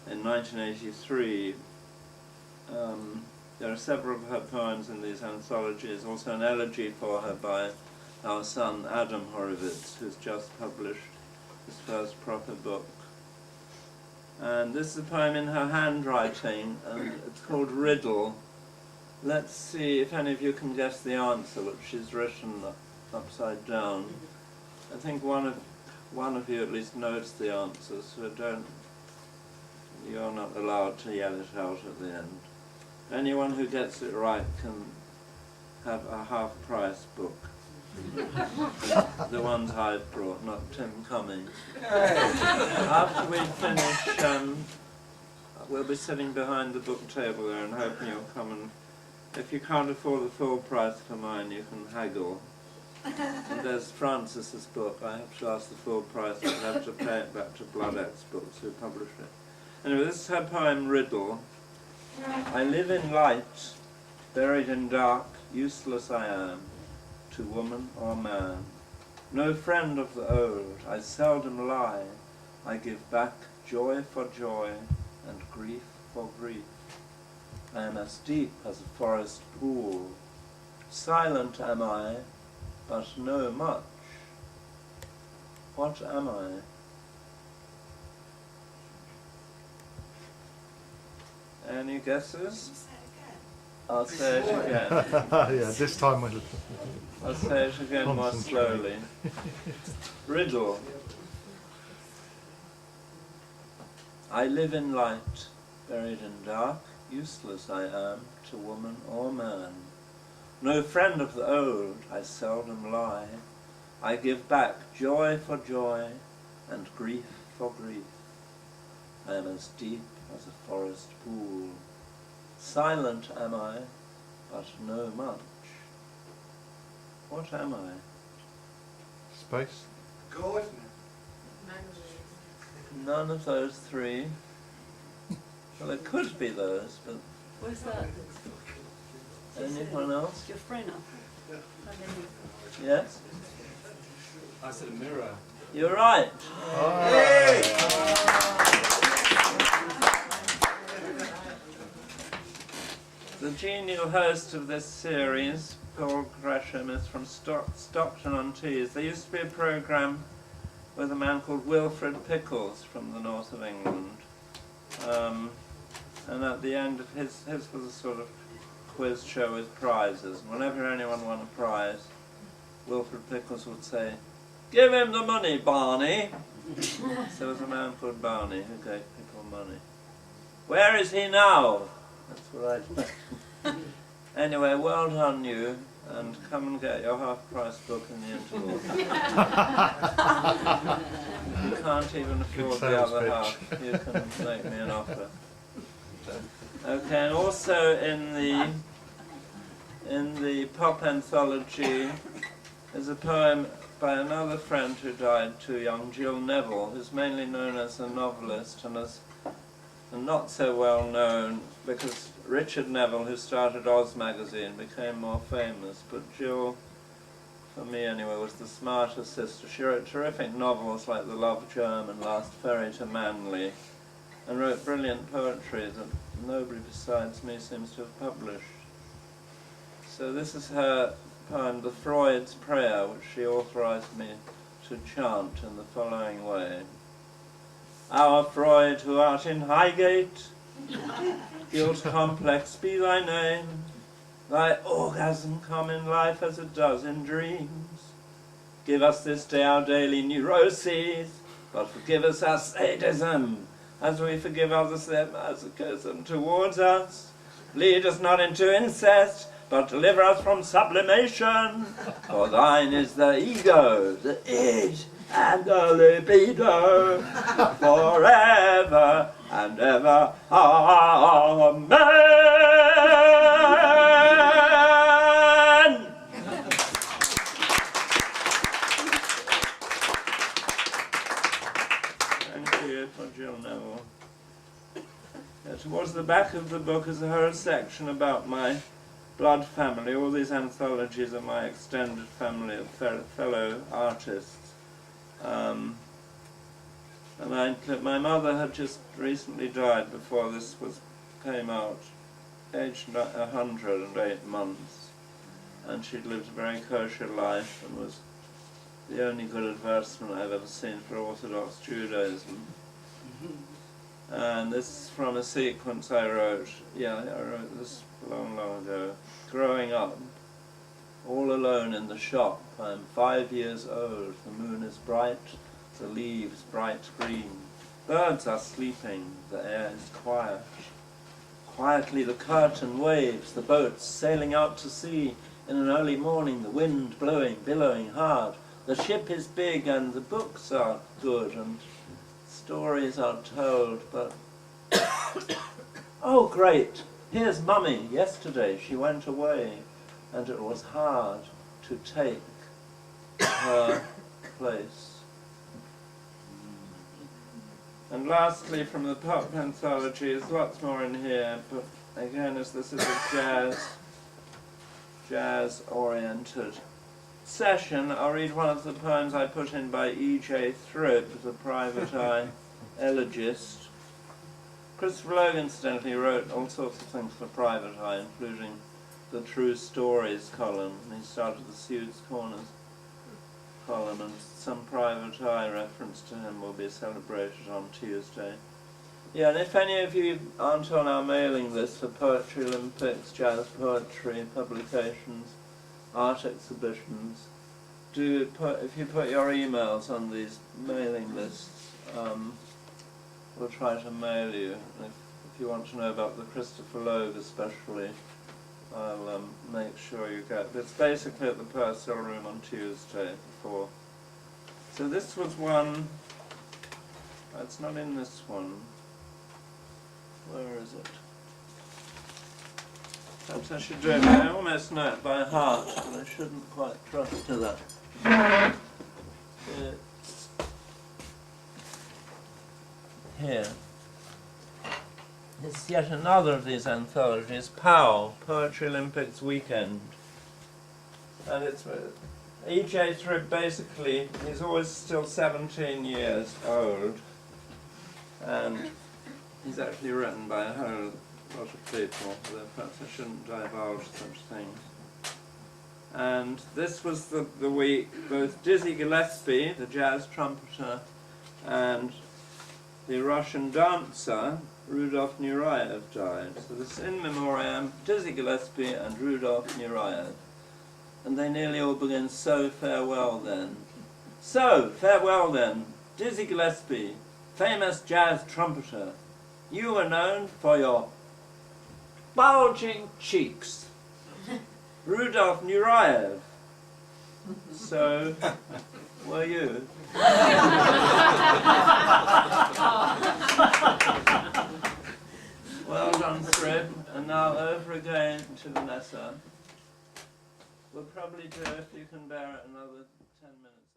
in 1983. There are several of her poems in these anthologies, also an elegy for her by our son Adam Horovitz, who's just published his first proper book. And this is a poem in her handwriting, and it's called Riddle. Let's see if any of you can guess the answer, which she's written upside down. I think one of you at least knows the answer, so you're not allowed to yell it out at the end. Anyone who gets it right can have a half-price book. The ones I've brought, not Tim Cummings. After we finish, we'll be sitting behind the book table there and hoping you'll come, and if you can't afford the full price for mine, you can haggle. And there's Francis's book. I have to ask the full price, but I have to pay it back to Bloodx Books, who published it. Anyway, this is her poem Riddle. I live in light, buried in dark, useless I am, to woman or man. No friend of the old, I seldom lie. I give back joy for joy, and grief for grief. I am as deep as a forest pool. Silent am I, but know much. What am I? Any guesses? I'll say it again. Yeah, this time we'll... I'll say it again more slowly. Riddle. I live in light, buried in dark, useless I am to woman or man. No friend of the old, I seldom lie. I give back joy for joy, and grief for grief. I am as deep as a forest pool. Silent am I, but know much. What am I? Space? Gardener. None of those three. Well, it could be those, but... Where's that? Anyone else? Your friend. Yes? I said a mirror. You're right. The genial host of this series, Paul Gresham, is from Stockton-on-Tees. There used to be a programme with a man called Wilfred Pickles from the north of England. And at the end of his was a sort of quiz show with prizes. And whenever anyone won a prize, Wilfred Pickles would say, "Give him the money, Barney." So there was a man called Barney who gave people money. Where is he now? That's what I think. Anyway, well done you, and come and get your half-price book in the interval. You can't even afford the other half. You can make me an offer. Okay, and also in the pop anthology is a poem by another friend who died too young, Jill Neville, who's mainly known as a novelist and not so well known because Richard Neville, who started Oz magazine, became more famous, but Jill, for me anyway, was the smarter sister. She wrote terrific novels like The Love Germ and Last Ferry to Manly, and wrote brilliant poetry that nobody besides me seems to have published. So this is her poem, The Freud's Prayer, which she authorized me to chant in the following way. Our Freud, who art in Highgate, guilt complex be thy name, thy orgasm come in life as it does in dreams. Give us this day our daily neuroses, but forgive us our sadism, as we forgive others their masochism towards us. Lead us not into incest, but deliver us from sublimation. For thine is the ego, the id, and the libido, forever and ever. Amen. Thank you for Jill Neville. Towards the back of the book is a whole section about my blood family. All these anthologies are my extended family of fellow artists. And my mother had just recently died before this came out, aged 108 months, and she'd lived a very kosher life and was the only good advertisement I've ever seen for Orthodox Judaism. And this is from a sequence I wrote. Yeah, I wrote this long, long ago. Growing up, all alone in the shop, I am 5 years old. The moon is bright, the leaves bright green. Birds are sleeping, the air is quiet. Quietly the curtain waves, the boats sailing out to sea. In an early morning, the wind blowing, billowing hard. The ship is big and the books are good and stories are told, but oh great, here's Mummy. Yesterday she went away and it was hard to take her place. And lastly, from the pop anthology, there's lots more in here, but again, as this is a jazz-oriented session, I'll read one of the poems I put in by E.J. Thribb, the private eye elegist. Christopher Logue, incidentally, wrote all sorts of things for private eye, including the True Stories column. He started the Sue's Corners column, and some private eye reference to him will be celebrated on Tuesday. Yeah, and if any of you aren't on our mailing list for Poetry Olympics, jazz poetry publications, art exhibitions, if you put your emails on these mailing lists, we'll try to mail you. And if you want to know about the Christopher Logue especially, I'll make sure you get it. It's basically at the Purcell Room on Tuesday before. So this was one, it's not in this one. Where is it? Perhaps I should do it. I almost know it by heart, but I shouldn't quite trust to that. It's here. It's yet another of these anthologies, POW, Poetry Olympics Weekend. And it's E.J. Thribb, basically, he's always still 17 years old, and he's actually written by a whole lot of people, although perhaps I shouldn't divulge such things. And this was the week both Dizzy Gillespie, the jazz trumpeter, and the Russian dancer, Rudolf Nureyev, died. So this is in memoriam, Dizzy Gillespie and Rudolf Nureyev. And they nearly all begin, so farewell then. So, farewell then, Dizzy Gillespie, famous jazz trumpeter. You were known for your bulging cheeks. Rudolf Nureyev. So, were you? Well done, Thribb. And now over again to Vanessa. We'll probably do, if you can bear it, another 10 minutes.